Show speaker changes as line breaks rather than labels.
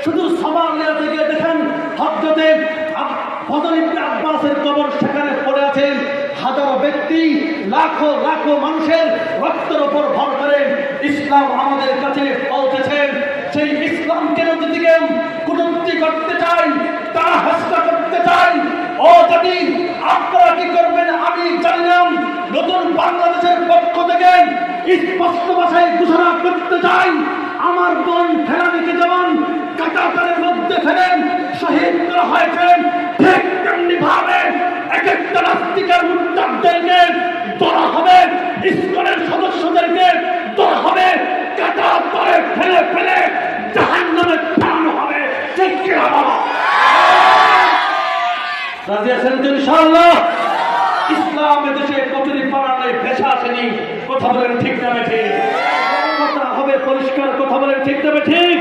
শুধু সোমালিয়া থেকে দেখেন হযরতে ফজল ইবনে আব্বাসের কবর সেখানে পড়ে আছেন। হাজারো ব্যক্তি, লাখো লাখো মানুষের রক্তের উপর ভর করে ইসলাম আমাদের কাছে পৌঁছেছে। সেই ইসলামকে যদি কেউ কুটুক্তি করতে চায়, তারা হত্যা করতে চায়, ও জাতি আপনারা কি করবেন আমি জানি না। নতুন বাংলাদেশের পক্ষ থেকে স্পষ্ট ভাষায় ঘোষণা করতে চাই, আমার বোন ফেরানিকে যেমন কাটাতারের মধ্যে ফেলেন শহীদ করা হয়েছে, ঠিক তেমনি ভাবে এক একটা নাস্তিকের মুরতাদদেরকে ধরা হবে, ইসকনের সদস্যদেরকে ধরা হবে, কাটাতারে ফেলে ফেলে জাহান্নামে ফেলানো হবে। ঠিক কি বাবা? রাজি আছেন তো ইনশাআল্লাহ? ইসলাম এদেশে কচুরি পাড়ায় ভেসে আসেনি। কথা বলেন ঠিক না ঠিক? কথা হবে পরিষ্কার, কথা বলেন ঠিক না ঠিক?